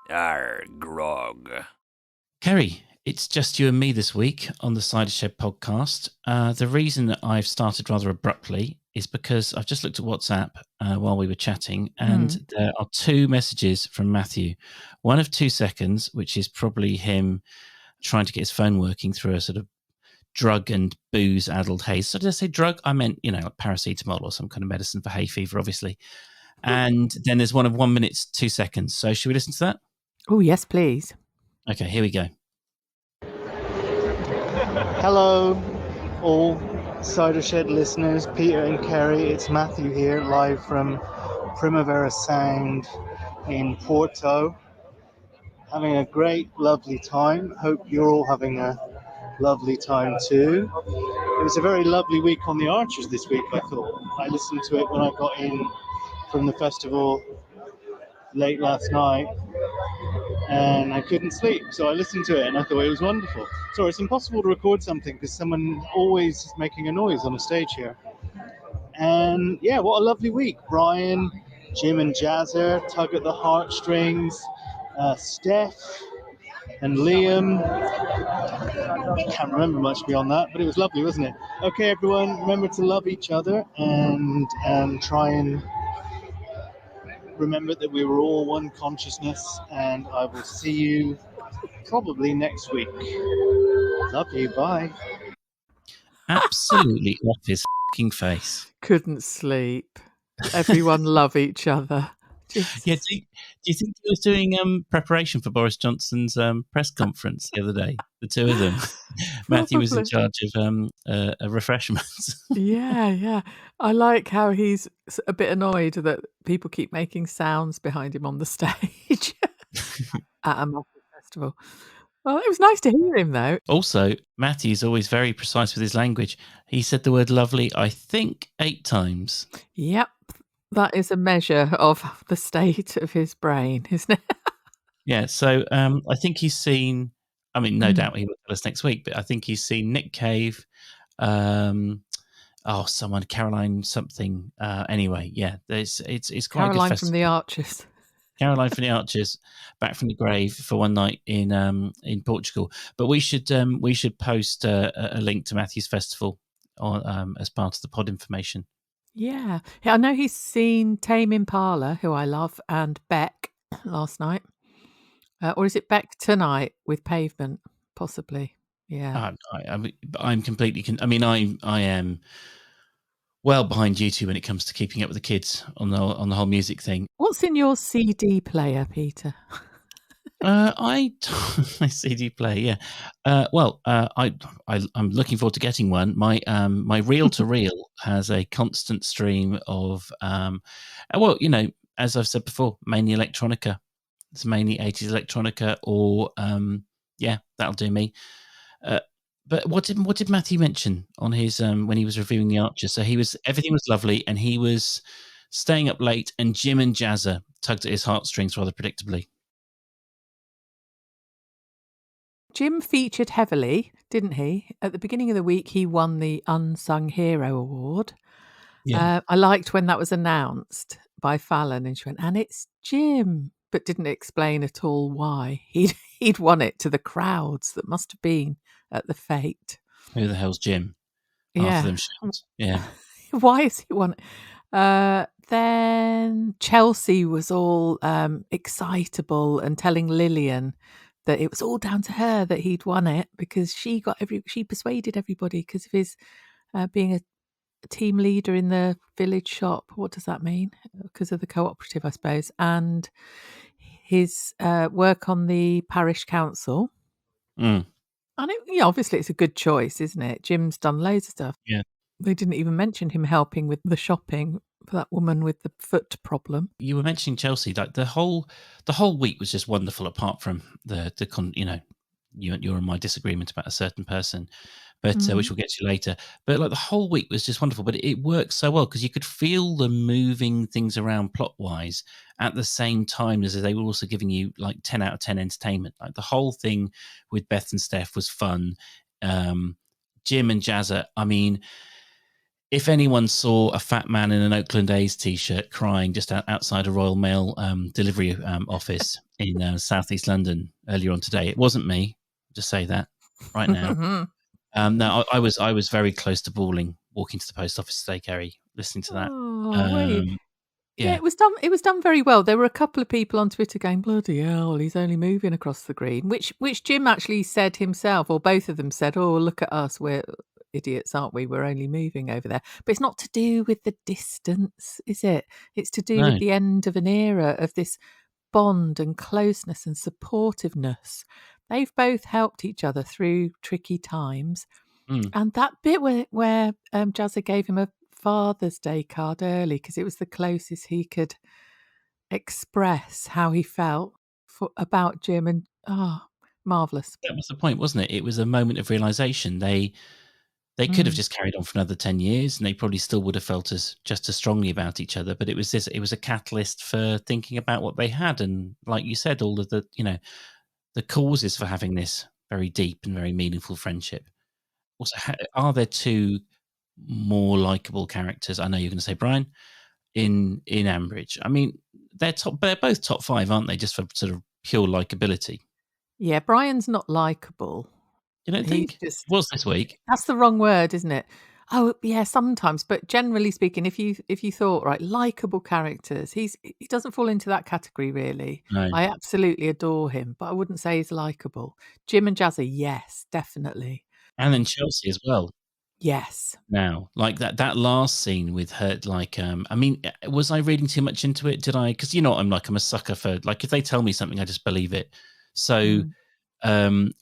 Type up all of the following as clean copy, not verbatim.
Grog. Kerry, it's just you and me this week on the Cider Shed podcast. The reason that I've started rather abruptly is because I've just looked at WhatsApp while we were chatting, and there are two messages from Matthew. One of 2 seconds, which is probably him trying to get his phone working through a sort of drug and booze-addled haze. So did I say drug? I meant, like paracetamol or some kind of medicine for hay fever, obviously. And then there's one of 1 minute, 2 seconds. So should we listen to that? Oh, yes, please. Okay, here we go. Hello, all Cider Shed listeners, Peter and Keri. It's Matthew here, live from Primavera Sound in Porto. Having a great, lovely time. Hope you're all having a lovely time too. It was a very lovely week on the Archers this week, I thought. I listened to it when I got in from the festival late last night, and I couldn't sleep, so I listened to it and I thought it was wonderful. Sorry, it's impossible to record something because someone always is making a noise on the stage here. And yeah, what a lovely week. Brian, Jim and Jazzer, tug at the heartstrings, Steph and Liam. Can't remember much beyond that, but it was lovely, wasn't it? Okay, everyone, remember to love each other and try and remember that we were all one consciousness, and I will see you probably next week. Love you, bye. Absolutely off his fucking face. Couldn't sleep. Everyone love each other. Yeah, do you think he was doing preparation for Boris Johnson's press conference the other day? The two of them. Matthew was in charge of refreshments. Yeah. I like how he's a bit annoyed that people keep making sounds behind him on the stage at a massive festival. Well, it was nice to hear him, though. Also, Matthew's always very precise with his language. He said the word lovely, I think, 8 times. Yep. That is a measure of the state of his brain, isn't it? Yeah, so I think he's seen, no doubt he will tell us next week, but I think he's seen Nick Cave, someone, Caroline something. Anyway, yeah, it's quite Caroline a good festival. from the Archers. Caroline from the Archers, back from the grave for one night in Portugal. But we should post a link to Matthew's festival as part of the pod information. Yeah, I know he's seen Tame Impala, who I love, and Beck last night. Or is it Beck tonight with Pavement? Possibly. Yeah. I'm completely. I am well behind you two when it comes to keeping up with the kids on the whole music thing. What's in your CD player, Peter? My CD player, yeah. I'm looking forward to getting one. My reel to reel has a constant stream of, as I've said before, mainly electronica. It's mainly 80s electronica, or that'll do me. But what did Matthew mention on his when he was reviewing the Archer? So everything was lovely, and he was staying up late, and Jim and Jazzer tugged at his heartstrings rather predictably. Jim featured heavily, didn't he? At the beginning of the week, he won the Unsung Hero Award. Yeah. I liked when that was announced by Fallon, and she went, and it's Jim, but didn't explain at all why. He'd won it to the crowds that must have been at the fete. Who the hell's Jim? Yeah. Half of them shouts. Yeah. Why has he won it? Then Chelsea was all excitable and telling Lillian that it was all down to her that he'd won it because she persuaded everybody because of his being a team leader in the village shop. What does that mean? Because of the cooperative, I suppose, and his work on the parish council. And obviously it's a good choice, isn't it? Jim's done loads of stuff. Yeah. They didn't even mention him helping with the shopping for that woman with the foot problem. You were mentioning Chelsea, like the whole week was just wonderful, apart from your and my disagreement about a certain person, but which we'll get to later. But like the whole week was just wonderful, but it worked so well because you could feel them moving things around plot wise at the same time as they were also giving you like 10 out of 10 entertainment. Like the whole thing with Beth and Steph was fun. Jim and Jazzer, if anyone saw a fat man in an Oakland A's t-shirt crying just outside a Royal Mail delivery office in southeast London earlier on today, it wasn't me. Just say that right now. No, I was very close to bawling walking to the post office today, Keri, listening to that. Yeah, it was done. It was done very well. There were a couple of people on Twitter going, "Bloody hell, he's only moving across the green," which Jim actually said himself, or both of them said, "Oh, look at us, we're idiots, aren't we? We're only moving over there." But it's not to do with the distance, is it? It's to do with the end of an era of this bond and closeness and supportiveness. They've both helped each other through tricky times. And that bit where Jazzer gave him a Father's Day card early, because it was the closest he could express how he felt about Jim, and marvellous. That was the point, wasn't it? It was a moment of realization. They could have just carried on for another 10 years and they probably still would have felt just as strongly about each other. But it was a catalyst for thinking about what they had. And like you said, all of the causes for having this very deep and very meaningful friendship. Also, are there two more likable characters? I know you're going to say Brian in Ambridge. I mean, they're both top 5, aren't they? Just for sort of pure likability. Yeah, Brian's not likable. You don't think? It was this week. That's the wrong word, isn't it? Oh, yeah, sometimes. But generally speaking, if you thought, right, likable characters, he doesn't fall into that category, really. No. I absolutely adore him, but I wouldn't say he's likable. Jim and Jazzer, yes, definitely. And then Chelsea as well. Yes. Now, like that last scene with her, like, I mean, was I reading too much into it? Did I? Because I'm a sucker for, like, if they tell me something, I just believe it. So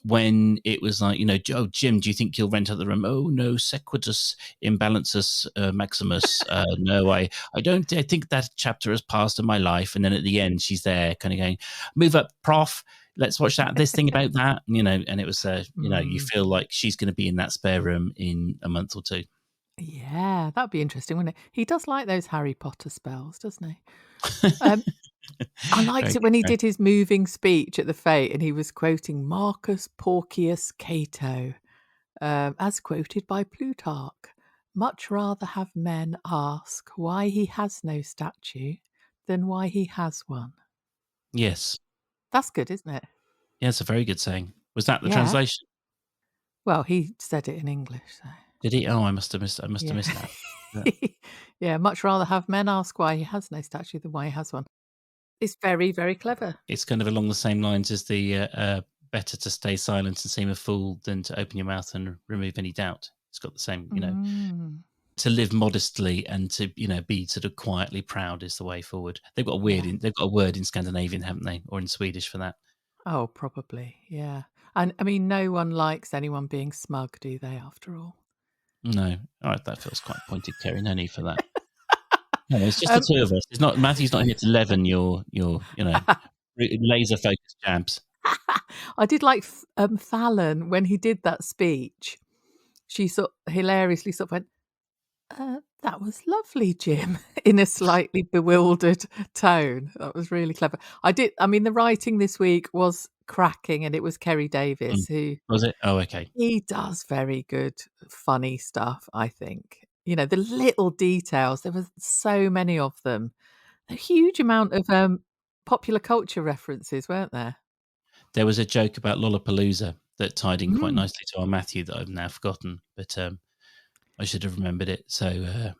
when it was like, oh, Jim, do you think you'll rent out the room? Oh, no, sequitus imbalances maximus. No, I don't. I think that chapter has passed in my life. And then at the end, she's there kind of going, move up, prof. Let's watch this thing about that. And it was, you feel like she's going to be in that spare room in a month or two. Yeah, that'd be interesting, wouldn't it? He does like those Harry Potter spells, doesn't he? I liked it when he did his moving speech at the fete and he was quoting Marcus Porcius Cato, as quoted by Plutarch. Much rather have men ask why he has no statue than why he has one. Yes. That's good, isn't it? Yeah, it's a very good saying. Was that the translation? Well, he said it in English. So. Did he? Oh, I must have missed that. Yeah, much rather have men ask why he has no statue than why he has one. It's very, very clever. It's kind of along the same lines as the better to stay silent and seem a fool than to open your mouth and remove any doubt. It's got the same, to live modestly and to, be sort of quietly proud is the way forward. They've got a word in Scandinavian, haven't they? Or in Swedish for that. Oh, probably. Yeah. And I mean, no one likes anyone being smug, do they, after all? No. All right. That feels quite pointed, Keri. No need for that. No, it's just the two of us. It's not Matthew's not here to leaven your laser focused jabs. I did like Fallon when he did that speech. She sort of hilariously sort of went, "That was lovely, Jim," in a slightly bewildered tone. That was really clever. I mean, the writing this week was cracking, and it was Kerry Davis who was it. Oh, okay. He does very good, funny stuff. I think. The little details. There were so many of them. A huge amount of popular culture references, weren't there? There was a joke about Lollapalooza that tied in quite nicely to our Matthew that I've now forgotten, but I should have remembered it. So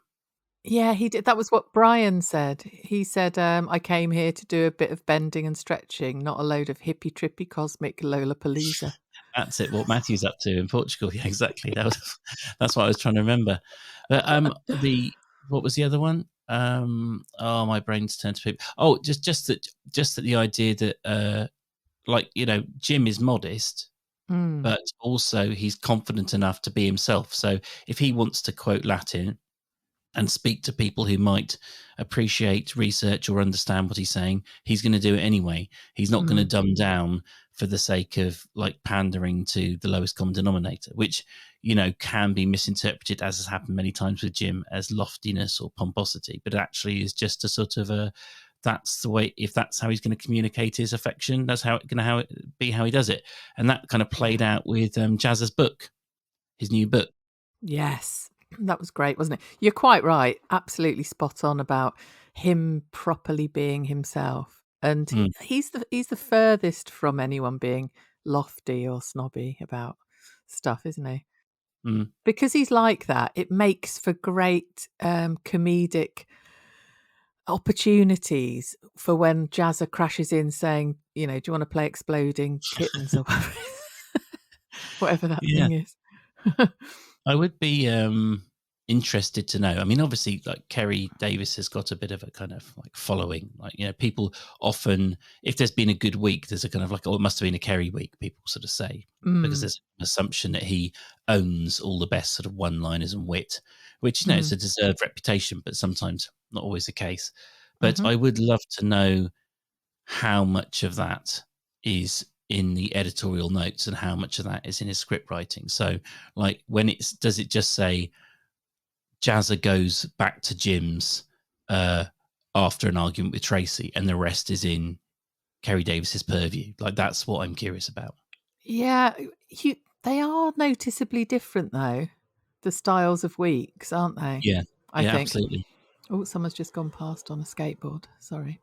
yeah, he did. That was what Brian said. He said, "I came here to do a bit of bending and stretching, not a load of hippy trippy cosmic Lollapalooza." That's it. What Matthew's up to in Portugal? Yeah, exactly. That's what I was trying to remember. But what was the other one? My brain's turned to people. Oh, just that the idea that Jim is modest, but also he's confident enough to be himself. So if he wants to quote Latin and speak to people who might appreciate research or understand what he's saying, he's going to do it anyway. He's not going to dumb down for the sake of pandering to the lowest common denominator, which, can be misinterpreted, as has happened many times with Jim, as loftiness or pomposity, but actually is just a sort of that's the way, if that's how he's going to communicate his affection, that's how he does it. And that kind of played out with Jazzer's book, his new book. Yes. That was great, wasn't it? You're quite right. Absolutely spot on about him properly being himself. And he's the furthest from anyone being lofty or snobby about stuff, isn't he? Because he's like that, it makes for great comedic opportunities for when Jazzer crashes in saying, do you want to play exploding kittens or whatever that thing is. I would be interested to know. I mean, obviously, like Kerry Davis has got a bit of a kind of like following. Like, people often, if there's been a good week, there's a kind of like, it must have been a Kerry week, people sort of say, because there's an assumption that he owns all the best sort of one-liners and wit, which, it's a deserved reputation, but sometimes not always the case. But I would love to know how much of that is in the editorial notes and how much of that is in his script writing. So, like, does it just say Jazzer goes back to Jim's after an argument with Tracy, and the rest is in Kerry Davis's purview? Like, that's what I'm curious about. Yeah, they are noticeably different, though. The styles of weeks, aren't they? Yeah, I think. Absolutely. Oh, someone's just gone past on a skateboard. Sorry.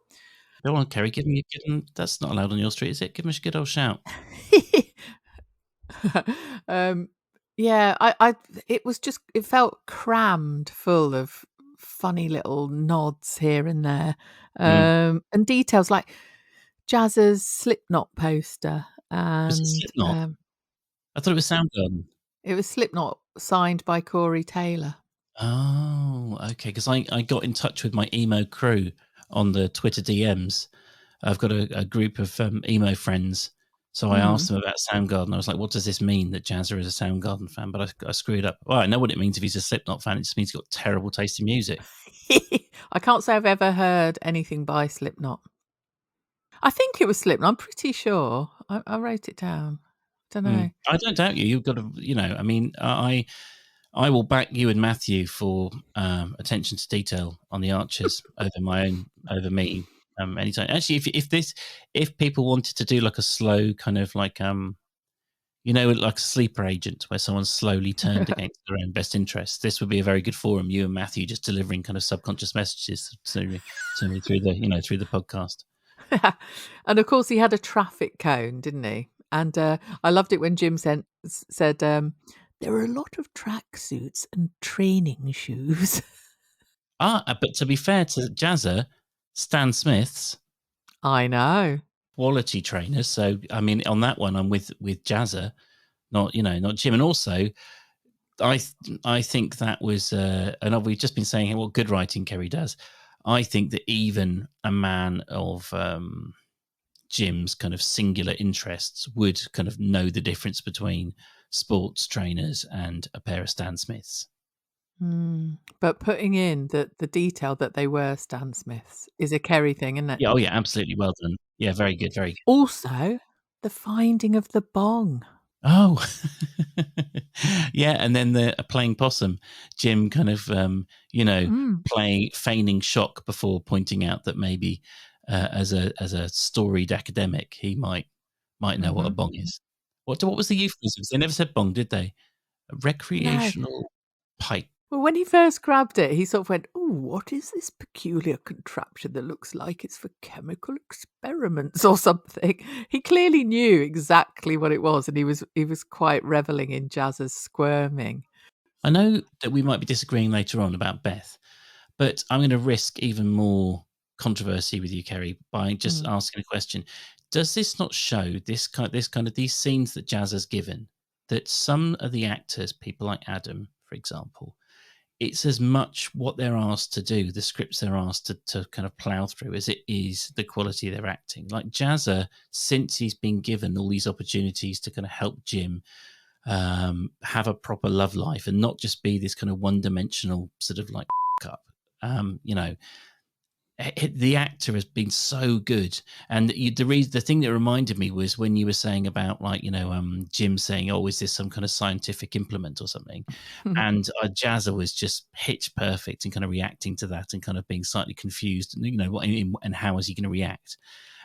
Go on, Kerry. Give him. That's not allowed on your street, is it? Give him a good old shout. Yeah, it felt crammed full of funny little nods here and there, and details like Jazzer's Slipknot poster. And was it Slipknot? I thought it was Soundgarden. It was Slipknot, signed by Corey Taylor. Oh, okay. Because I got in touch with my emo crew on the Twitter DMs. I've got a group of emo friends. So I asked them about Soundgarden. I was like, what does this mean that Jazzer is a Soundgarden fan? But I screwed up. Well, I know what it means if he's a Slipknot fan. It just means he's got terrible taste in music. I can't say I've ever heard anything by Slipknot. I think it was Slipknot. I'm pretty sure. I wrote it down. I don't know. I don't doubt you. You've got to, I mean, I will back you and Matthew for attention to detail on the Archers over me. Anytime. Actually, if people wanted to do like a slow kind of like like a sleeper agent where someone's slowly turned against their own best interests, this would be a very good forum. You and Matthew just delivering kind of subconscious messages to me through the podcast. And of course, he had a traffic cone, didn't he? And I loved it when Jim said, "There are a lot of tracksuits and training shoes." But to be fair to Jazzer, Stan Smith's, I know, quality trainers. So I mean, on that one, I'm with Jazzer, not Jim. And also, I think that was, and we've just been saying what good writing Kerry does. I think that even a man of Jim's kind of singular interests would kind of know the difference between sports trainers and a pair of Stan Smiths. But putting in the detail that they were Stan Smiths is a Kerry thing, isn't it? Yeah, absolutely. Well done. Yeah, very good, very good. Also, the finding of the bong. Oh, yeah, and then playing possum, Jim kind of, feigning shock before pointing out that maybe as a storied academic, he might know what a bong is. What was the euphemism? They never said bong, did they? A recreational pipe. Well, when he first grabbed it, he sort of went, "Oh, what is this peculiar contraption that looks like it's for chemical experiments or something?" He clearly knew exactly what it was, and he was quite reveling in Jazzer's squirming. I know that we might be disagreeing later on about Beth, but I'm going to risk even more controversy with you, Kerry, by just asking a question. Does this not show these scenes that Jazzer's given, that some of the actors, people like Adam, for example, it's as much what they're asked to do, the scripts they're asked to kind of plow through, as it is the quality of their acting. Like Jazzer, since he's been given all these opportunities to kind of help Jim have a proper love life and not just be this kind of one-dimensional sort of like up, the actor has been so good. And the thing that reminded me was when you were saying about Jim saying, "Oh, is this some kind of scientific implement or something?" And Jazzer was just pitch perfect and kind of reacting to that and kind of being slightly confused, and how is he going to react?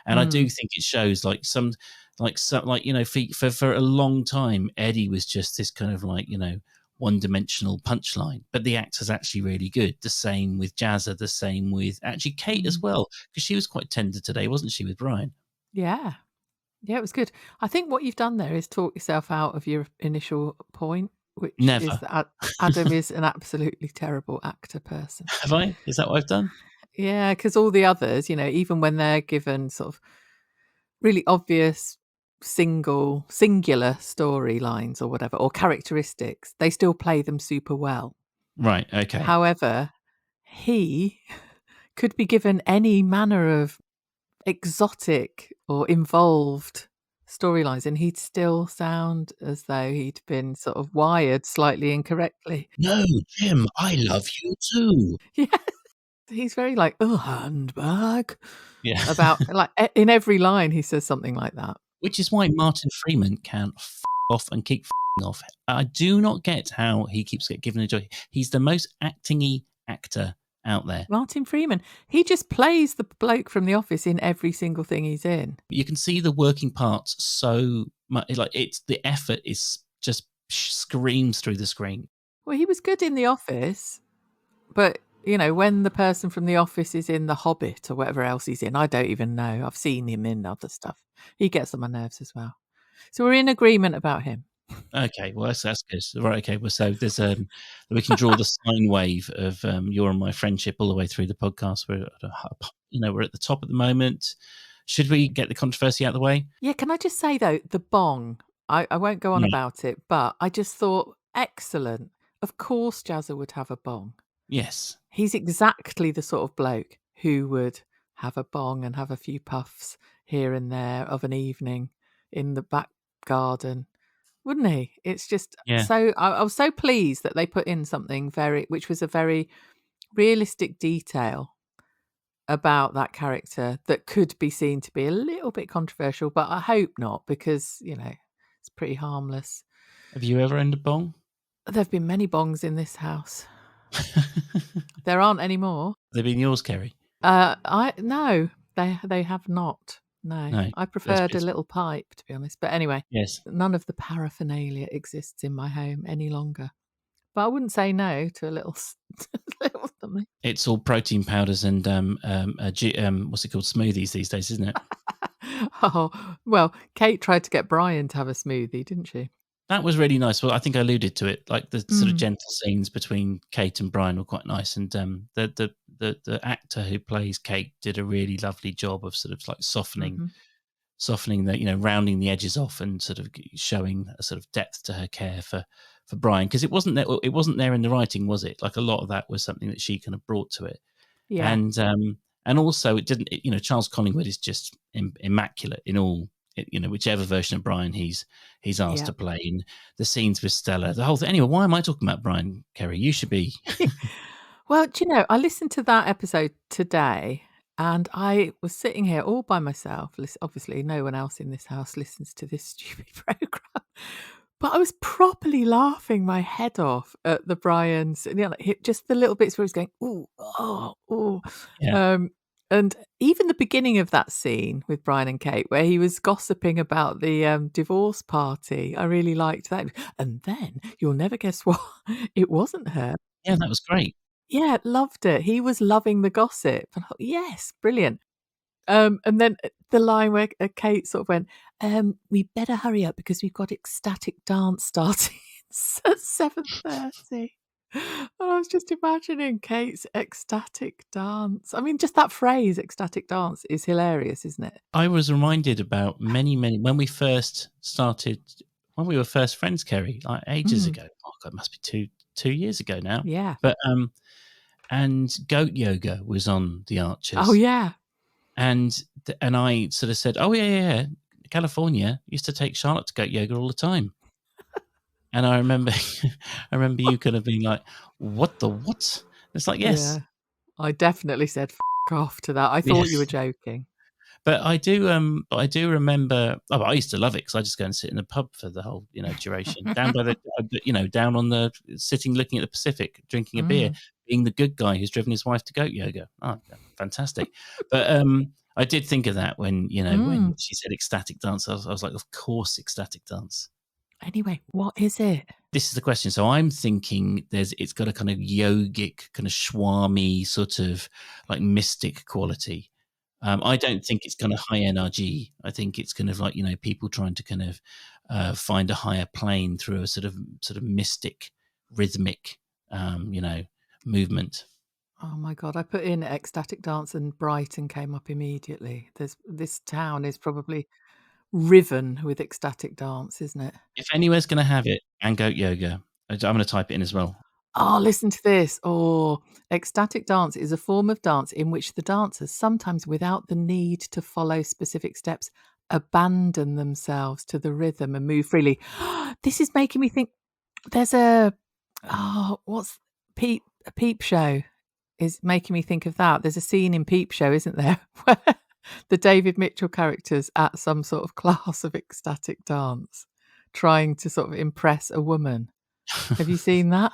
And I do think it shows for a long time, Eddie was just this kind of one-dimensional punchline, but the actor's actually really good. The same with Jazzer, the same with actually Kate as well, because she was quite tender today, wasn't she, with Brian? Yeah. Yeah, it was good. I think what you've done there is talk yourself out of your initial point, which Never. is that Adam is an absolutely terrible actor person. Have I? Is that what I've done? Yeah, because all the others, even when they're given sort of really obvious singular storylines or whatever, or characteristics, they still play them super well. Right, okay. However, he could be given any manner of exotic or involved storylines and he'd still sound as though he'd been sort of wired slightly incorrectly. No, Jim, I love you too. Yeah. He's very like, oh, handbag. Yeah. About, like, in every line he says something like that. Which is why Martin Freeman can off and keep off. I do not get how he keeps getting given a job. He's the most acting-y actor out there. Martin Freeman, he just plays the bloke from The Office in every single thing he's in. You can see the working parts so much, like the effort is just screams through the screen. Well, he was good in The Office, but when the person from The Office is in The Hobbit or whatever else he's in, I don't even know. I've seen him in other stuff. He gets on my nerves as well. So we're in agreement about him. Okay, well that's good. Right, okay. Well, so there's we can draw the sine wave of your and my friendship all the way through the podcast. We're at the top at the moment. Should we get the controversy out of the way? Yeah. Can I just say though, the bong? I won't go on about it, but I just thought excellent. Of course, Jazzer would have a bong. Yes, he's exactly the sort of bloke who would have a bong and have a few puffs here and there of an evening in the back garden. Wouldn't he? It's just so. I was so pleased that they put in something which was a very realistic detail about that character that could be seen to be a little bit controversial, but I hope not, because it's pretty harmless. Have you ever owned a bong? There've been many bongs in this house. There aren't any more. They've been yours, Keri? No, they have not. No, I preferred a little pipe, to be honest. But anyway, yes, none of the paraphernalia exists in my home any longer. But I wouldn't say no to a little something. It's all protein powders and what's it called, smoothies these days, isn't it? Oh well, Kate tried to get Brian to have a smoothie, didn't she? That was really nice. Well, I think I alluded to it. Like the sort of gentle scenes between Kate and Brian were quite nice, and the actor who plays Kate did a really lovely job of sort of like softening the rounding the edges off and sort of showing a sort of depth to her care for Brian, because it wasn't there in the writing, was it? Like a lot of that was something that she kind of brought to it, yeah. And also it didn't. Charles Collingwood is just immaculate in all. Whichever version of Brian he's asked to play in the scenes with Stella, the whole thing. Anyway, why am I talking about Brian, Keri? You should be. Well, do you know, I listened to that episode today and I was sitting here all by myself. Obviously, no one else in this house listens to this stupid program. But I was properly laughing my head off at the Brian's, just the little bits where he's going, ooh, oh, ooh. Yeah. And even the beginning of that scene with Brian and Kate, where he was gossiping about the divorce party, I really liked that. And then you'll never guess what, it wasn't her. Yeah, that was great. Yeah, loved it. He was loving the gossip. And I thought, yes, brilliant. And then the line where Kate sort of went, we better hurry up because we've got ecstatic dance starting at 7:30. I was just imagining Kate's ecstatic dance. I mean, just that phrase, ecstatic dance, is hilarious, isn't it? I was reminded about many, when we first started, when we were first friends, Keri, like ages ago. Oh God, it must be two years ago now. Yeah. But and goat yoga was on the Archers. Oh yeah. And I sort of said, oh yeah. California used to take Charlotte to goat yoga all the time. And I remember you kind of being like, what? It's like, yes. Yeah. I definitely said F off to that. I thought you were joking. But I do remember, I used to love it because I just go and sit in the pub for the whole, duration, down by the, down on the, sitting, looking at the Pacific, drinking a beer, being the good guy who's driven his wife to goat yoga. Oh, fantastic. But I did think of that when she said ecstatic dance. I was like, of course, ecstatic dance. Anyway, what is it? this is the question. So I'm thinking it's got a kind of yogic, kind of swami sort of like mystic quality. I don't think it's kind of high energy. I think it's kind of like, people trying to kind of find a higher plane through a sort of mystic, rhythmic, movement. Oh my God, I put in ecstatic dance and Brighton came up immediately. This town is probably riven with ecstatic dance, isn't it? If anywhere's going to have it, and goat yoga. I'm going to type it in as well. Oh, listen to this. Ecstatic dance is a form of dance in which the dancers, sometimes without the need to follow specific steps, abandon themselves to the rhythm and move freely. This is making me think there's a Peep Show is making me think of that. There's a scene in Peep Show, isn't there, where the David Mitchell character's at some sort of class of ecstatic dance, trying to sort of impress a woman. Have you seen that?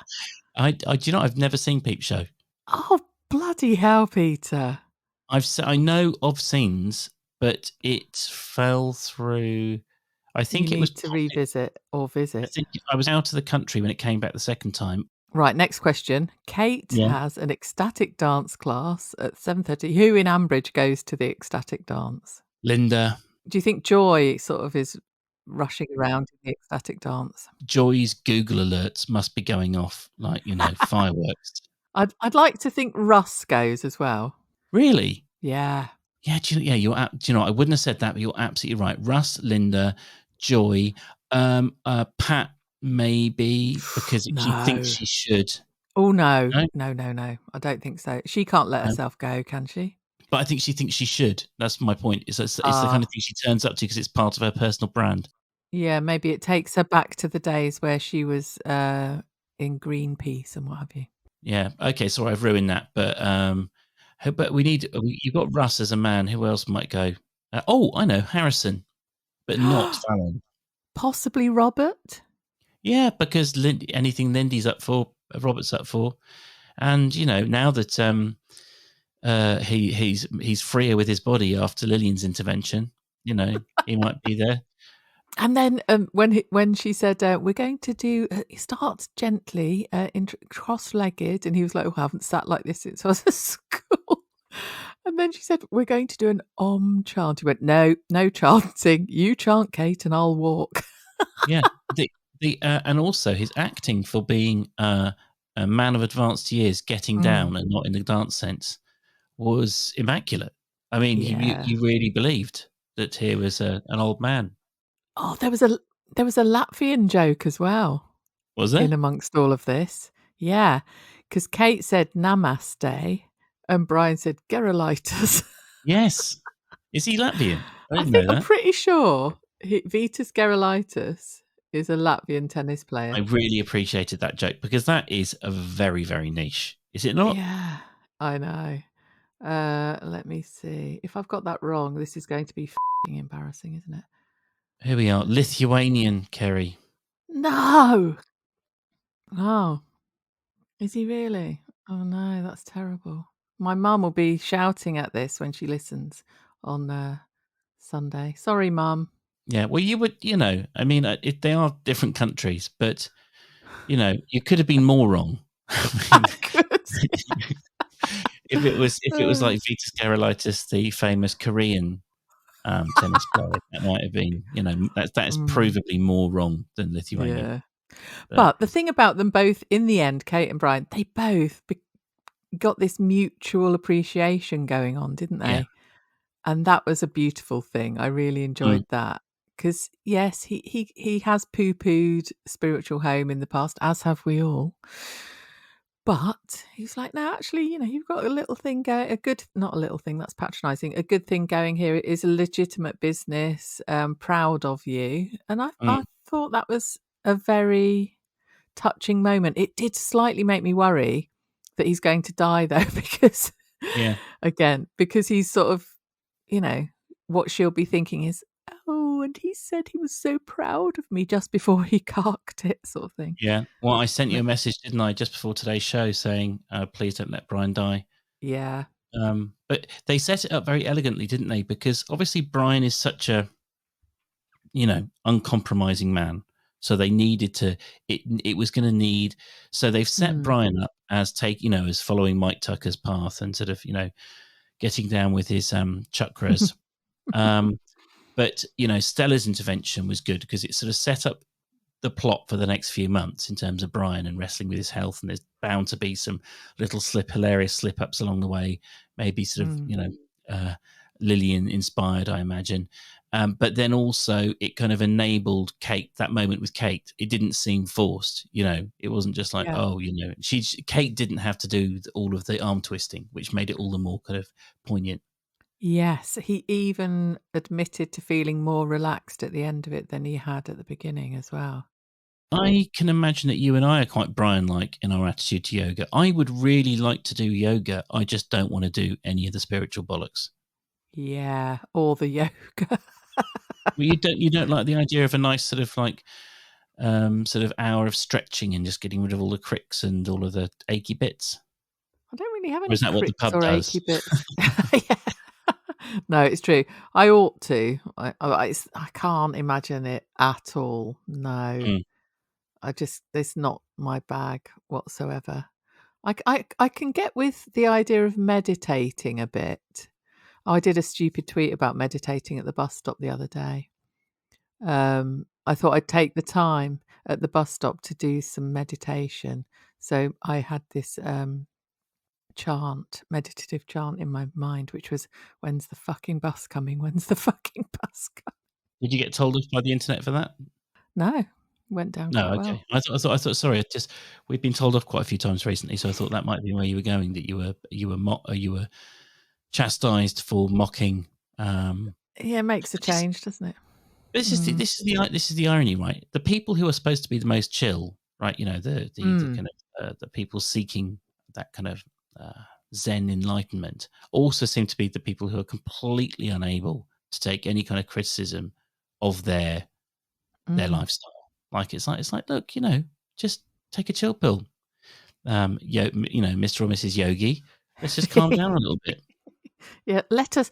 I've never seen Peep Show. Oh, bloody hell, Peter. I know of scenes, but it fell through. I think you it was need to revisit or visit. I think I was out of the country when it came back the second time. Right, next question. Kate has an ecstatic dance class at 7:30. Who in Ambridge goes to the ecstatic dance? Linda. Do you think Joy sort of is rushing around in the ecstatic dance? Joy's Google alerts must be going off like, fireworks. I'd like to think Russ goes as well. Really? Yeah. Yeah, do you know, I wouldn't have said that, but you're absolutely right. Russ, Linda, Joy, Pat maybe, because she thinks she should. Oh, no. No. I don't think so. She can't let herself go, can she? But I think she thinks she should. That's my point. It's the kind of thing she turns up to because it's part of her personal brand. Yeah, maybe it takes her back to the days where she was in Greenpeace and what have you. Yeah. Okay. Sorry, I've ruined that. But you've got Russ as a man. Who else might go? I know, Harrison, but not Fallon. Possibly Robert. Yeah, because anything Lindy's up for, Robert's up for, and now that he's freer with his body after Lillian's intervention, he might be there. And then when she said, we're going to do, start gently, cross-legged, and he was like, I haven't sat like this since I was at school. And then she said, we're going to do an Om chant. He went, no chanting. You chant, Kate, and I'll walk. Yeah. And also his acting for being a man of advanced years, getting down and not in the dance sense, was immaculate. I mean, you really believed that here was an old man. Oh, there was a Latvian joke as well. Was there? In amongst all of this? Yeah, because Kate said namaste and Brian said Gerolitis. Yes. Is he Latvian? I didn't know that. I'm pretty sure Vitas Gerolitis is a Latvian tennis player. I really appreciated that joke because that is a very, very niche. Is it not? Yeah, I know. Let me see. If I've got that wrong, this is going to be f***ing embarrassing, isn't it? Here we are. Lithuanian, Keri. No! Oh. Is he really? Oh no, that's terrible. My mum will be shouting at this when she listens on Sunday. Sorry, Mum. Yeah, well, you would, I mean, if they are different countries, but, you could have been more wrong. I could. if it was like Vitas Gerolitis, the famous Korean tennis player, that might have been, that is provably more wrong than Lithuania. Yeah. But the thing about them both, in the end, Kate and Brian, they both got this mutual appreciation going on, didn't they? Yeah. And that was a beautiful thing. I really enjoyed that. Because, yes, he has poo-pooed spiritual home in the past, as have we all. But he's like, no, actually, you've got a little thing going, not a little thing, that's patronising, a good thing going here. It is a legitimate business. Proud of you. And I thought that was a very touching moment. It did slightly make me worry that he's going to die, though, because, because he's sort of, what she'll be thinking is, and he said he was so proud of me just before he carked it, sort of thing. Yeah. Well, I sent you a message, didn't I, just before today's show saying, please don't let Brian die. Yeah. But they set it up very elegantly, didn't they? Because obviously Brian is such a, uncompromising man. So they needed to. It was going to need. So they've set Brian up as as following Mike Tucker's path and sort of getting down with his chakras. But Stella's intervention was good because it sort of set up the plot for the next few months in terms of Brian and wrestling with his health, and there's bound to be some little hilarious slip ups along the way, maybe sort of Lillian inspired, I imagine. But then also it kind of enabled Kate, that moment with Kate. It didn't seem forced, it wasn't just like, Kate didn't have to do all of the arm twisting, which made it all the more kind of poignant. Yes, he even admitted to feeling more relaxed at the end of it than he had at the beginning as well. I can imagine that you and I are quite Brian-like in our attitude to yoga. I would really like to do yoga. I just don't want to do any of the spiritual bollocks. Yeah, or the yoga. Well, you don't like the idea of a nice sort of like sort of hour of stretching and just getting rid of all the cricks and all of the achy bits? I don't really have any Or is that what the pub or does? achy bits. Yeah. No, it's true. I ought to. I can't imagine it at all. No. It's not my bag whatsoever. I can get with the idea of meditating a bit. I did a stupid tweet about meditating at the bus stop the other day. I thought I'd take the time at the bus stop to do some meditation. So I had this meditative chant in my mind, which was, when's the fucking bus coming? When's the fucking bus coming? Did you get told off by the internet for that? No, went down No, quite okay. well. I thought. Sorry, we've been told off quite a few times recently, so I thought that might be where you were going. That you were chastised for mocking. Yeah, it makes a change, doesn't it? This is the irony, right? The people who are supposed to be the most chill, right? The kind of the people seeking that kind of Zen enlightenment also seem to be the people who are completely unable to take any kind of criticism of their lifestyle. Like it's like look, just take a chill pill. Mr. or Mrs. Yogi, let's just calm down a little bit. Yeah, let us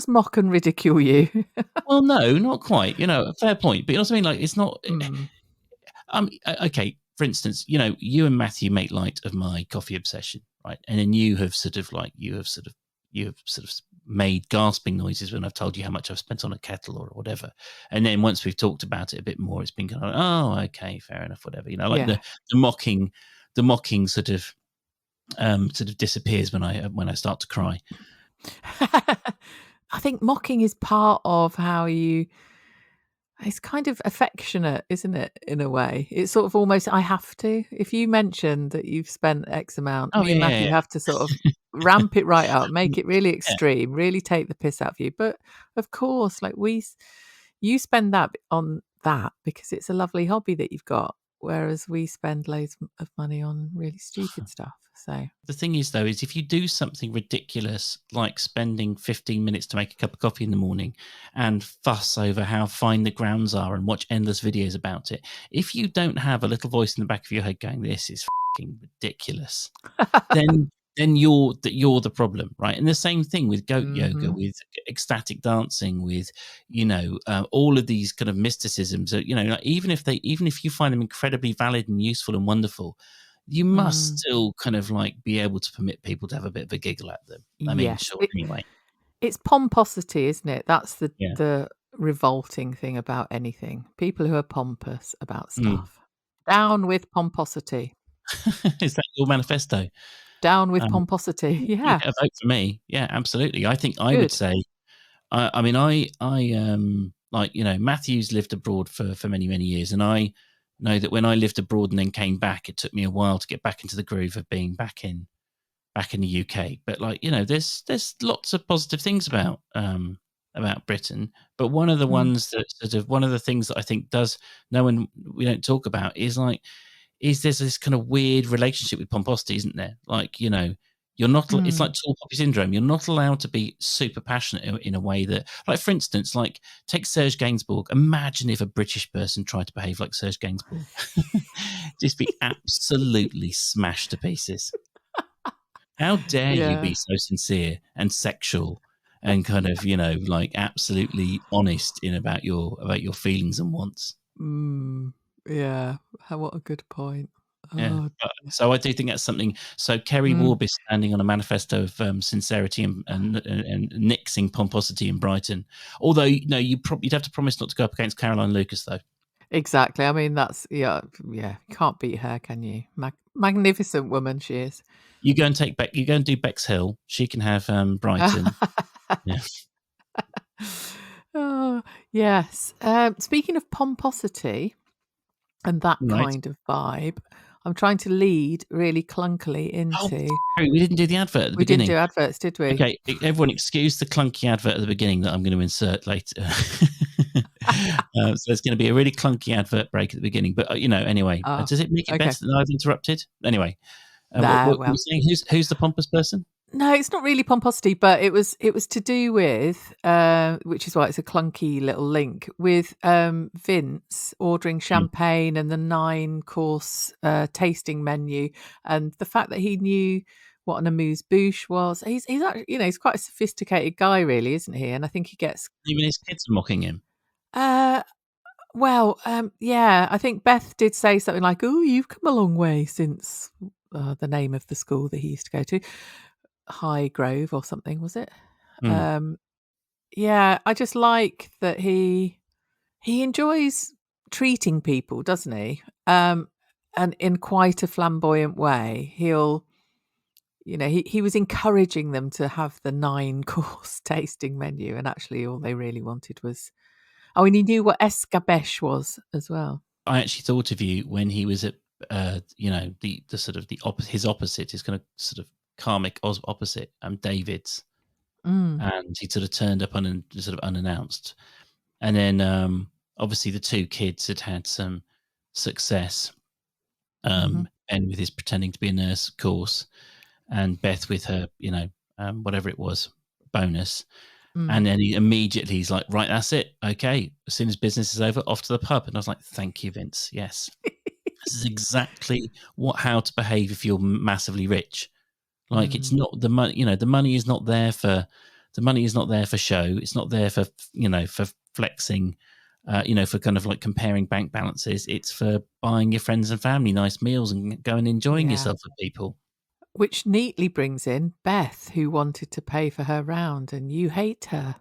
mock and ridicule you. Well, no, not quite. Fair point. But you know what I mean? Like, it's not. Okay. For instance, you and Matthew make light of my coffee obsession, right? And then you have sort of made gasping noises when I've told you how much I've spent on a kettle or whatever. And then once we've talked about it a bit more, it's been kind of, oh, okay, fair enough, whatever. The mocking sort of disappears when I start to cry. I think mocking is part of how it's kind of affectionate, isn't it, in a way? It's sort of almost, I have to. If you mention that you've spent X amount, me and Matthew have to sort of ramp it right up, make it really extreme, really take the piss out of you. But of course, like you spend that on that because it's a lovely hobby that you've got, whereas we spend loads of money on really stupid stuff. So the thing is, though, is if you do something ridiculous like spending 15 minutes to make a cup of coffee in the morning and fuss over how fine the grounds are and watch endless videos about it, if you don't have a little voice in the back of your head going, "This is fucking ridiculous," then you're the problem, right? And the same thing with goat yoga, with ecstatic dancing, with all of these kind of mysticisms. Like even if you find them incredibly valid and useful and wonderful, you must still kind of like be able to permit people to have a bit of a giggle at them. I mean, sure. Anyway, it's pomposity, isn't it? That's the revolting thing about anything. People who are pompous about stuff. Down with pomposity. Is that your manifesto? Down with pomposity. Yeah. A vote for me. Yeah, absolutely. I think I would say. I mean, Matthew's lived abroad for many, many years, and I know that when I lived abroad and then came back, it took me a while to get back into the groove of being back in the UK. But there's lots of positive things about Britain. But one of the ones that one of the things that I think we don't talk about is there's this kind of weird relationship with pomposity, isn't there? Like, you're not, it's like tall poppy syndrome. You're not allowed to be super passionate in a way that, like, for instance, like take Serge Gainsbourg. Imagine if a British person tried to behave like Serge Gainsbourg. Just be absolutely smashed to pieces. How dare you be so sincere and sexual and kind of, like absolutely honest about your feelings and wants. Yeah. What a good point. Yeah. Oh, So I do think that's something. So KERIII will be standing on a manifesto of sincerity and nixing pomposity in Brighton. Although, no, you'd have to promise not to go up against Caroline Lucas, though. exactly. I mean, that's yeah. Can't beat her, can you? Magnificent woman she is. You go and take Beck. You go and do Bexhill. She can have Brighton. Yeah. Oh, yes. Speaking of pomposity and that Right. kind of vibe, I'm trying to lead really clunkily into. Sorry, we didn't do the advert at the We beginning. didn't do adverts, did we? Okay, everyone, excuse the clunky advert at the beginning that I'm going to insert later. So there's going to be a really clunky advert break at the beginning. But anyway, Oh, does it make it okay. better that I've interrupted? Anyway, Nah, what were well. you saying? Who's the pompous person? No, it's not really pomposity, but it was to do with, which is why it's a clunky little link, with Vince ordering champagne and the 9-course tasting menu, and the fact that he knew what an amuse-bouche was. He's actually, he's quite a sophisticated guy, really, isn't he? And I think he gets. Even his kids are mocking him. Well, yeah, I think Beth did say something like, "Oh, you've come a long way since the name of the school that he used to go to." High Grove or something, was it? Yeah, I just like that he enjoys treating people, doesn't he? And in quite a flamboyant way. He'll, he was encouraging them to have the 9-course tasting menu, and actually all they really wanted was, and he knew what escabeche was as well. I actually thought of you when he was at, the sort of his opposite, his kind of sort of karmic opposite, David's, and he sort of turned up sort of unannounced, and then obviously the two kids had some success, and with his pretending to be a nurse course, and Beth with her, whatever it was, bonus. And then he's like, right, that's it. Okay. As soon as business is over, off to the pub. And I was like, thank you, Vince. Yes. This is exactly how to behave if you're massively rich. Like it's not the money, the money is not there for show. It's not there for, for flexing, for kind of like comparing bank balances. It's for buying your friends and family nice meals and going enjoying yourself with people. Which neatly brings in Beth, who wanted to pay for her round, and you hate her.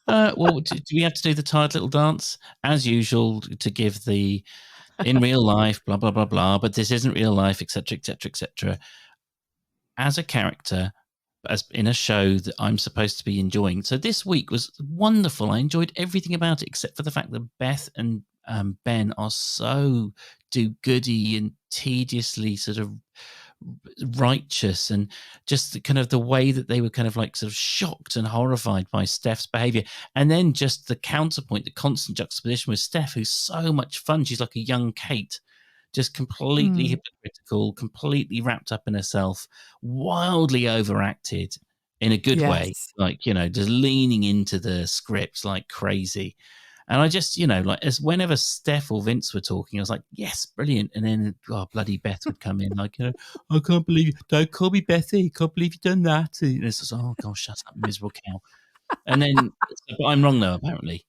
Well, do we have to do the tired little dance as usual to give the in real life, blah blah blah blah? But this isn't real life, etc., etc., etc. As a character, as in a show that I'm supposed to be enjoying. So this week was wonderful. I enjoyed everything about it, except for the fact that Beth and Ben are so do-goody and tediously sort of righteous, and just the kind of the way that they were kind of like sort of shocked and horrified by Steph's behavior. And then just the counterpoint, the constant juxtaposition with Steph, who's so much fun. She's like a young Kate, just completely hypocritical, completely wrapped up in herself, wildly overacted in a good way, like, just leaning into the script like crazy. And I just, like, as whenever Steph or Vince were talking, I was like, yes, brilliant. And then, bloody Beth would come in, like, I can't believe you. Don't call me Bethy. Can't believe you've done that. And it's just, oh, gosh, shut up, miserable cow. And then, but I'm wrong, though, apparently.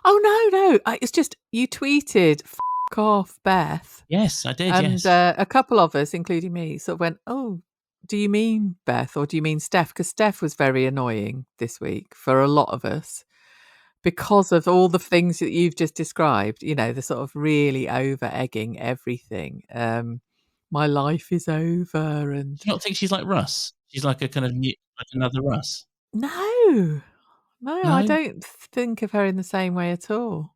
Oh, no. It's just, you tweeted, F off, Beth. Yes, I did, and, yes. a couple of us, including me, sort of went, oh, do you mean Beth or do you mean Steph? Because Steph was very annoying this week for a lot of us, because of all the things that you've just described, the sort of really over-egging everything. My life is over. And Do you not think she's like Russ? She's like a kind of like another Russ. No, I don't think of her in the same way at all.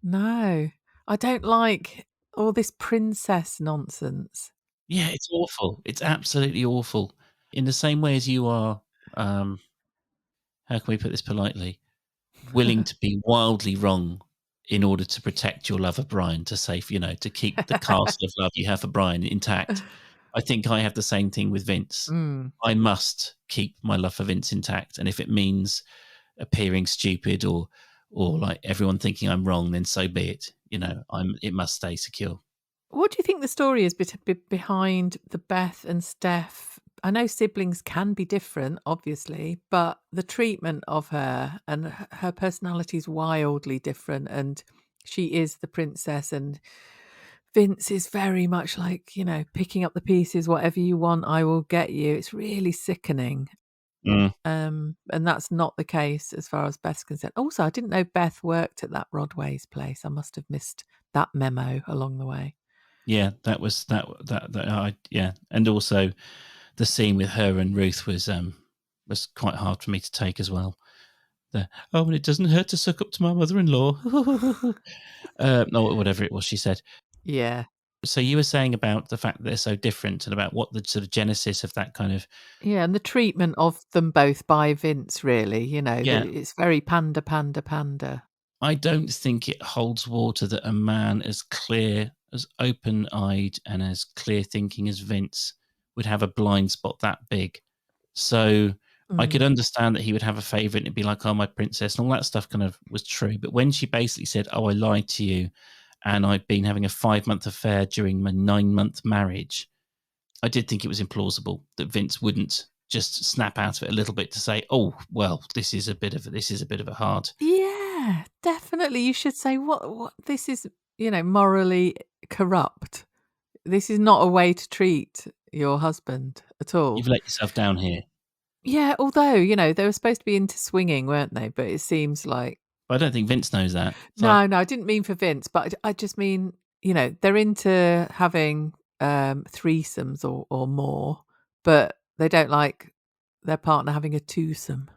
No, I don't like all this princess nonsense. Yeah, it's awful. It's absolutely awful. In the same way as you are, how can we put this politely, willing to be wildly wrong in order to protect your love of Brian, to say, to keep the cast of love you have for Brian intact. I think I have the same thing with Vince. I must keep my love for Vince intact. And if it means appearing stupid or like everyone thinking I'm wrong, then so be it. It must stay secure. What do you think the story is behind the Beth and Steph? I know siblings can be different, obviously, but the treatment of her and her personality is wildly different. And she is the princess, and Vince is very much like, picking up the pieces, whatever you want, I will get you. It's really sickening. And that's not the case as far as Beth's concerned. Also, I didn't know Beth worked at that Rodway's place. I must have missed that memo along the way. Yeah, that was yeah, and also the scene with her and Ruth was quite hard for me to take as well. And it doesn't hurt to suck up to my mother-in-law. No, whatever it was she said. Yeah. So you were saying about the fact that they're so different and about what the sort of genesis of that kind of... Yeah, and the treatment of them both by Vince, really, it's very panda, panda, panda. I don't think it holds water that a man as clear, as open-eyed and as clear-thinking as Vince would have a blind spot that big. So I could understand that he would have a favourite and it'd be like, oh, my princess, and all that stuff kind of was true. But when she basically said, oh, I lied to you and I've been having a 5-month affair during my 9-month marriage, I did think it was implausible that Vince wouldn't just snap out of it a little bit to say, oh, well, this is a bit of a hard... Yeah, definitely. You should say, what this is, morally corrupt. This is not a way to treat your husband at all. You've let yourself down here. Yeah, although, they were supposed to be into swinging, weren't they? But it seems like... But I don't think Vince knows that. No, I didn't mean for Vince, but I just mean, they're into having threesomes or more, but they don't like their partner having a twosome.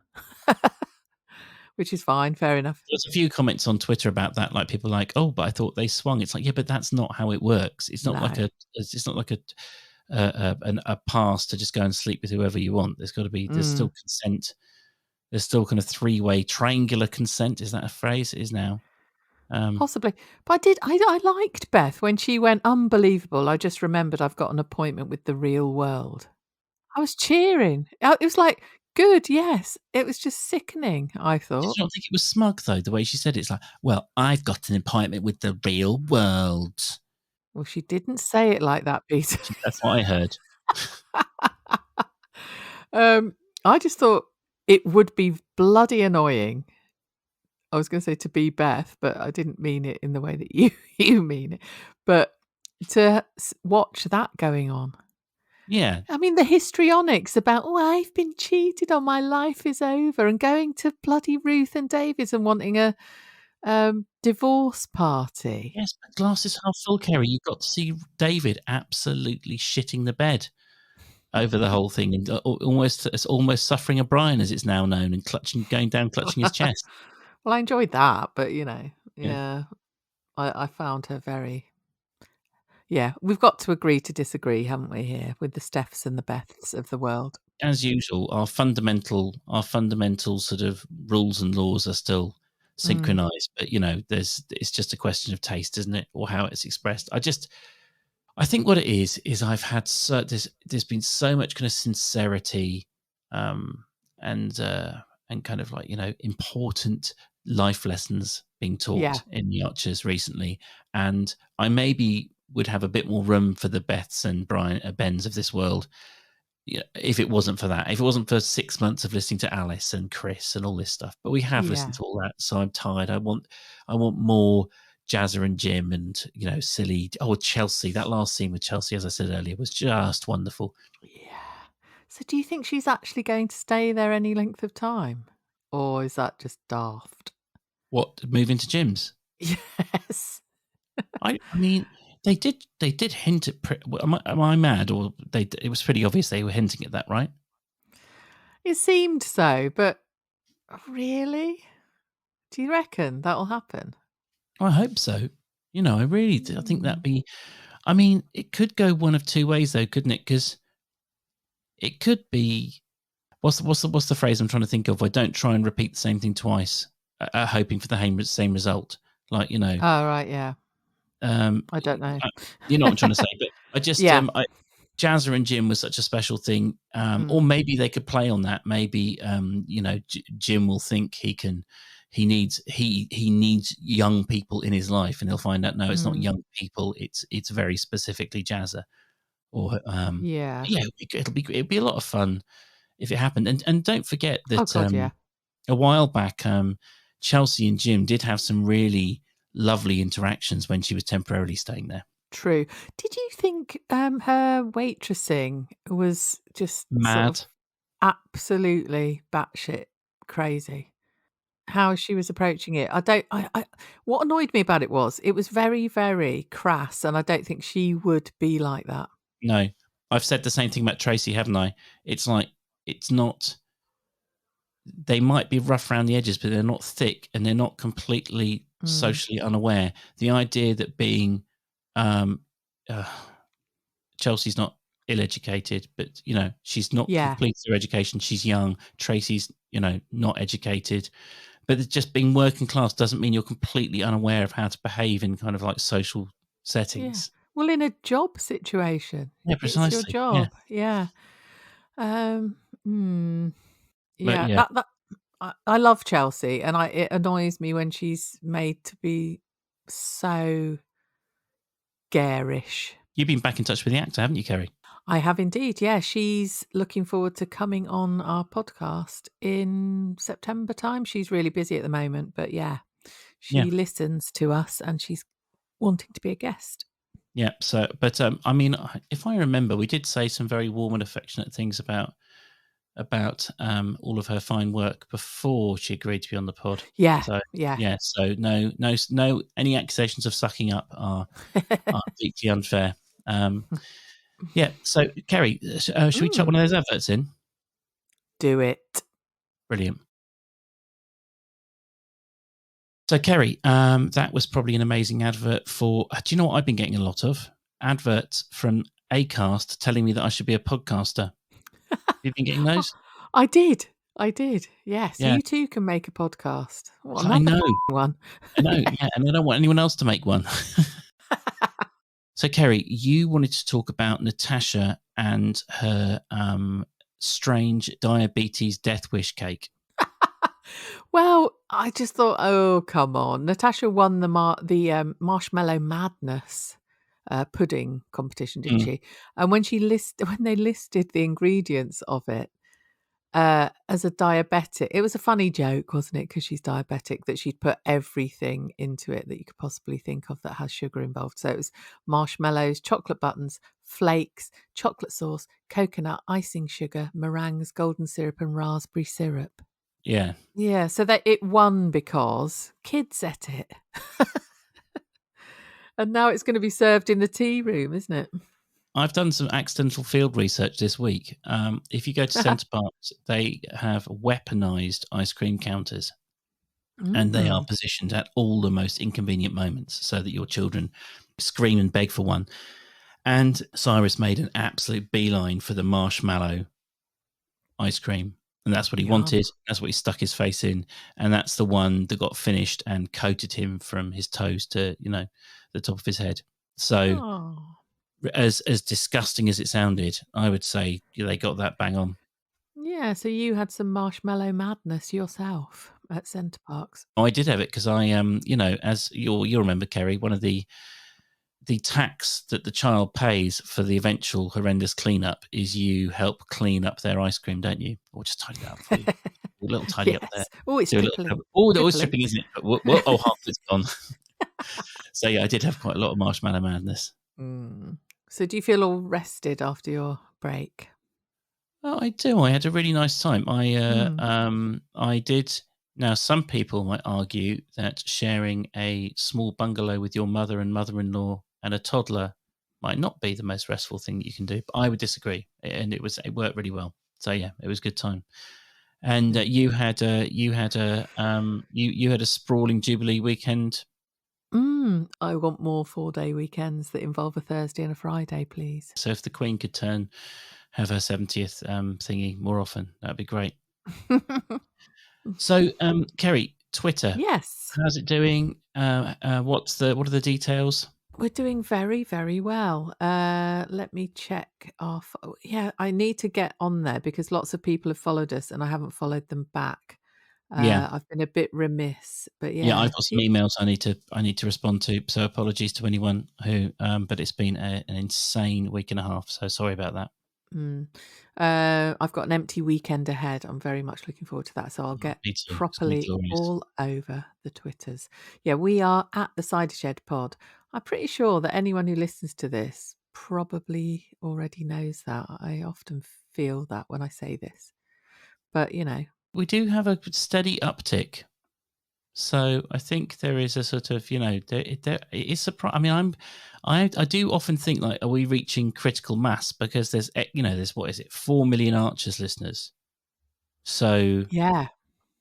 Which is fine, fair enough. There's a few comments on Twitter about that, like people like, oh, but I thought they swung. It's like, yeah, but that's not how it works. It's not like a pass to just go and sleep with whoever you want. There's got to be, there's still consent. There's still kind of 3-way triangular consent. Is that a phrase? It is now. Possibly. But I liked Beth when she went, unbelievable. I just remembered I've got an appointment with the real world. I was cheering. It was like, good, yes. It was just sickening, I thought. Did you not think it was smug, though, the way she said it? It's like, well, I've got an appointment with the real world. Well, she didn't say it like that, Peter. That's what I heard. I just thought it would be bloody annoying. I was going to say to be Beth, but I didn't mean it in the way that you mean it. But to watch that going on. Yeah. I mean, the histrionics about, oh, I've been cheated on, my life is over, and going to bloody Ruth and David's and wanting a divorce party. Yes, but glass is half full, Keri. You got to see David absolutely shitting the bed over the whole thing and almost suffering a Brian, as it's now known, and going down clutching his chest. Well, I enjoyed that, but, yeah. I found her very... Yeah, we've got to agree to disagree, haven't we, here, with the Stephs and the Beths of the world. As usual, our fundamental sort of rules and laws are still synchronized, but it's just a question of taste, isn't it, or how it's expressed. I think what it is I've had there's been so much kind of sincerity, and kind of like important life lessons being taught in the Archers recently, and I maybe would have a bit more room for the Beths and Bens of this world if it wasn't for that. If it wasn't for 6 months of listening to Alice and Chris and all this stuff, but we have listened to all that, so I'm tired. I want more Jazzer and Jim and silly Chelsea. That last scene with Chelsea, as I said earlier, was just wonderful. Yeah. So do you think she's actually going to stay there any length of time, or is that just daft? What, move into Jim's? Yes. I mean, they did hint at. Am I mad, or it was pretty obvious they were hinting at that, right? It seemed so, but really, do you reckon that'll happen? I hope so. I really do. I think that'd be... I mean, it could go one of two ways, though, couldn't it? Because it could be... What's the phrase I'm trying to think of? Where don't try and repeat the same thing twice, hoping for the same result. Like, Oh, right, yeah. I don't know. You know what I'm trying to say, but I just... Jazzer and Jim was such a special thing. Or maybe they could play on that. Maybe, Jim will think he needs young people in his life, and he'll find out, no, it's not young people. It's very specifically Jazzer. Or it'd be a lot of fun if it happened. And don't forget that a while back, Chelsea and Jim did have some really lovely interactions when she was temporarily staying there. True. Did you think her waitressing was just sort Mad. of absolutely batshit crazy? How she was approaching it. What annoyed me about it was very, very crass, and I don't think she would be like that. No, I've said the same thing about Tracy, haven't I? It's like, it's not, they might be rough around the edges, but they're not thick and they're not completely socially unaware. The idea that being, Chelsea's not ill-educated, but, she's not completed her education. She's young. Tracy's, not educated. But just being working class doesn't mean you're completely unaware of how to behave in kind of like social settings. Yeah. Well, in a job situation. Yeah, precisely. It's your job. Yeah. Yeah. That I love Chelsea, and it annoys me when she's made to be so garish. You've been back in touch with the actor, haven't you, Keri? I have indeed, yeah. She's looking forward to coming on our podcast in September time. She's really busy at the moment, but she listens to us and she's wanting to be a guest. Yeah, so, but I mean, if I remember, we did say some very warm and affectionate things about all of her fine work before she agreed to be on the pod. Yeah, so no, any accusations of sucking up are deeply unfair. Yeah, so Keri, should we chuck one of those adverts in? Do it. Brilliant. So Keri, that was probably an amazing advert for. Do you know what I've been getting a lot of? Adverts from Acast telling me that I should be a podcaster. Have you been getting those? I did. Yes, you too can make a podcast. Well, I know one. I know, yeah, and I don't want anyone else to make one. So, Keri, you wanted to talk about Natasha and her strange diabetes death wish cake. Well, I just thought, oh, come on. Natasha won the Marshmallow Madness pudding competition, didn't she? And when they listed the ingredients of it as a diabetic, it was a funny joke, wasn't it? Because she's diabetic, that she'd put everything into it that you could possibly think of that has sugar involved. So it was marshmallows, chocolate buttons, flakes, chocolate sauce, coconut, icing sugar, meringues, golden syrup, and raspberry syrup. Yeah. Yeah, so that it won because kids ate it. And now it's going to be served in the tea room, isn't it? I've done some accidental field research this week. If you go to Centre Parks, they have weaponized ice cream counters. And they are positioned at all the most inconvenient moments so that your children scream and beg for one. And Cyrus made an absolute beeline for the marshmallow ice cream. And that's what he wanted. That's what he stuck his face in. And that's the one that got finished and coated him from his toes to, the top of his head. So as disgusting as it sounded, I would say they got that bang on. Yeah, so you had some marshmallow madness yourself at Centre Parks. Oh, I did have it because I, as you'll remember, Keri, one of the tax that the child pays for the eventual horrendous cleanup is you help clean up their ice cream, don't you? Or just tidy that up for you. A little tidy up there. Oh, it's trippling. Always tripping, isn't it? But half of it's gone. So yeah, I did have quite a lot of marshmallow madness. So do you feel all rested after your break? Oh, I do. I had a really nice time. I did. Now, some people might argue that sharing a small bungalow with your mother and mother-in-law and a toddler might not be the most restful thing that you can do, but I would disagree, and it worked really well. So yeah, it was a good time. And you had a sprawling Jubilee weekend. I want more 4-day weekends that involve a Thursday and a Friday, please. So if the Queen could have her 70th thingy more often, that'd be great. So, Keri, Twitter. Yes. How's it doing? What are the details? We're doing very, very well. Let me check off. Yeah, I need to get on there because lots of people have followed us and I haven't followed them back. I've been a bit remiss, but yeah. I've got some emails I need to respond to. So apologies to anyone who, but it's been an insane week and a half. So sorry about that. I've got an empty weekend ahead. I'm very much looking forward to that. So I'll get Me too. It's gonna be properly glorious. all over the Twitters. Yeah, we are at the Cider Shed Pod. I'm pretty sure that anyone who listens to this probably already knows that. I often feel that when I say this. But, We do have a steady uptick. So I think there is a sort of, there it is surprising. I mean, I do often think, like, are we reaching critical mass? Because there's, there's, what is it, 4 million Archers listeners. So yeah.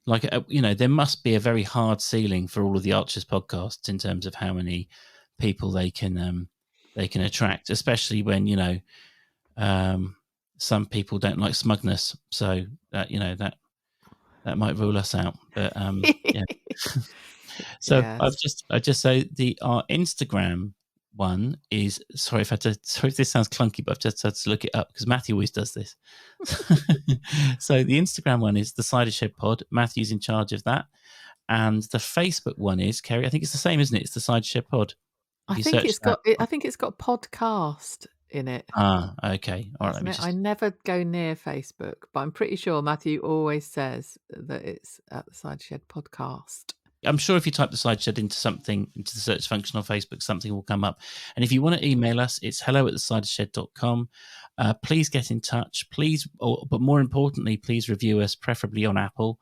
like, there must be a very hard ceiling for all of the Archers podcasts in terms of how many people they can attract, especially when, some people don't like smugness. So that, that might rule us out. But yeah. So Yes. I just say our Instagram one is, sorry if this sounds clunky, but I've just had to look it up because Matthew always does this. So the Instagram one is the Cider Shed Pod. Matthew's in charge of that. And the Facebook one is, Keri, I think it's the same, isn't it? It's the Cider Shed Pod. I think it's got podcast in it. Okay. All right. I never go near Facebook, but I'm pretty sure Matthew always says that it's at the Cider Shed Podcast. I'm sure if you type the Cider Shed into the search function on Facebook, something will come up. And if you want to email us, it's hello@thecidershed.com. Please get in touch. Please, but more importantly, please review us, preferably on Apple.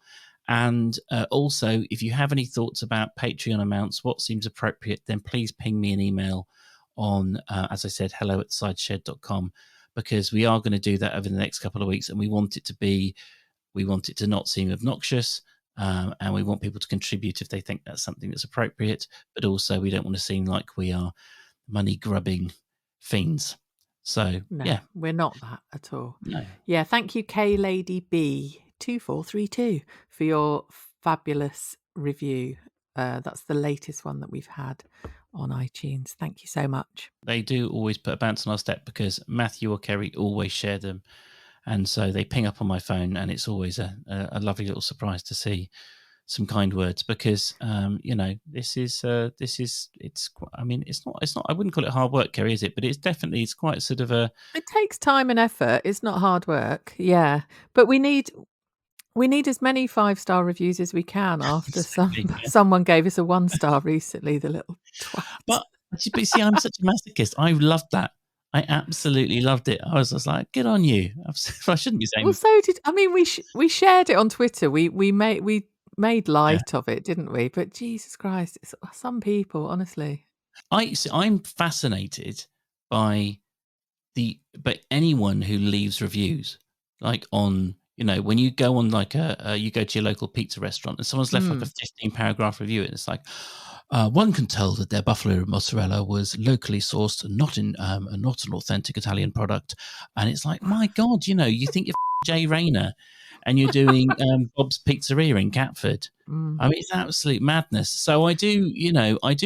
And also, if you have any thoughts about Patreon amounts, what seems appropriate, then please ping me an email on, as I said, hello@thecidershed.com, because we are going to do that over the next couple of weeks, and we want it to not seem obnoxious. And we want people to contribute if they think that's something that's appropriate, but also we don't want to seem like we are money grubbing fiends. So no, we're not that at all. No. Yeah, thank you, K Lady B 2432, for your fabulous review. That's the latest one that we've had on iTunes. Thank you so much. They do always put a bounce on our step because Matthew or Keri always share them. And so they ping up on my phone, and it's always a lovely little surprise to see some kind words, because it's not, I wouldn't call it hard work, Keri, is it? But it's quite sort of it takes time and effort. It's not hard work. Yeah. But we need as many 5-star reviews as we can after someone gave us a 1-star recently, the little twat. But see, I'm such a masochist. I loved that. I absolutely loved it. I was just like, good on you. I shouldn't be saying. Well, so did we shared it on Twitter. We made light of it, didn't we? But Jesus Christ, some people, honestly. I'm fascinated by anyone who leaves reviews, like on, when you go on like you go to your local pizza restaurant and someone's left like a 15-paragraph review, and it's like, one can tell that their buffalo mozzarella was locally sourced and not an authentic Italian product. And it's like, my God, you think you're Jay Rayner and you're doing Bob's Pizzeria in Catford. I mean, it's absolute madness. So I do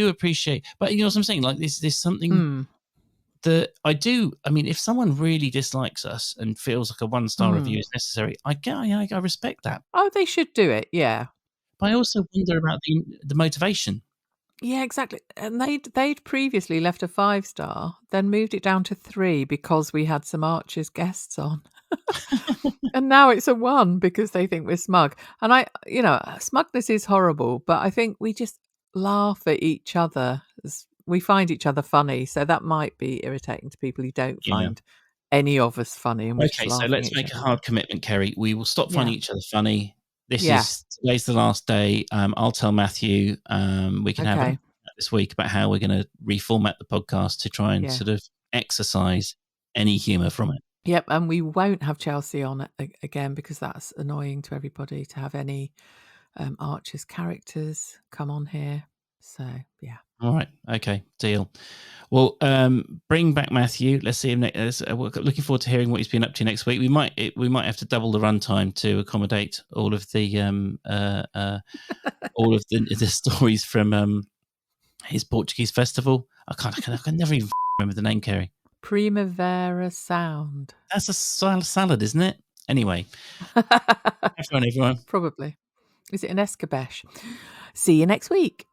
appreciate, but you know what I'm saying? Like there's something that I do. I mean, if someone really dislikes us and feels like a 1-star review is necessary, I respect that. Oh, they should do it. Yeah. But I also wonder about the motivation. Yeah, exactly. And they'd previously left a 5-star, then moved it down to 3 because we had some Archers guests on. And now it's a 1 because they think we're smug. And smugness is horrible, but I think we just laugh at each other. We find each other funny. So that might be irritating to people who don't find any of us funny. And okay, so let's make a hard commitment, Keri. We will stop finding each other funny. Today's the last day. I'll tell Matthew we can have it this week about how we're going to reformat the podcast to try and sort of exercise any humour from it. Yep, and we won't have Chelsea on again because that's annoying to everybody to have any Archers characters come on here. So, yeah. All right. Okay. Deal. Well, bring back Matthew. Let's see him next. We're looking forward to hearing what he's been up to next week. We might have to double the runtime to accommodate all of the the stories from his Portuguese festival. I can never even remember the name, Keri. Primavera Sound. That's a salad, isn't it? Anyway, have fun, everyone. Probably. Is it an escabeche? See you next week.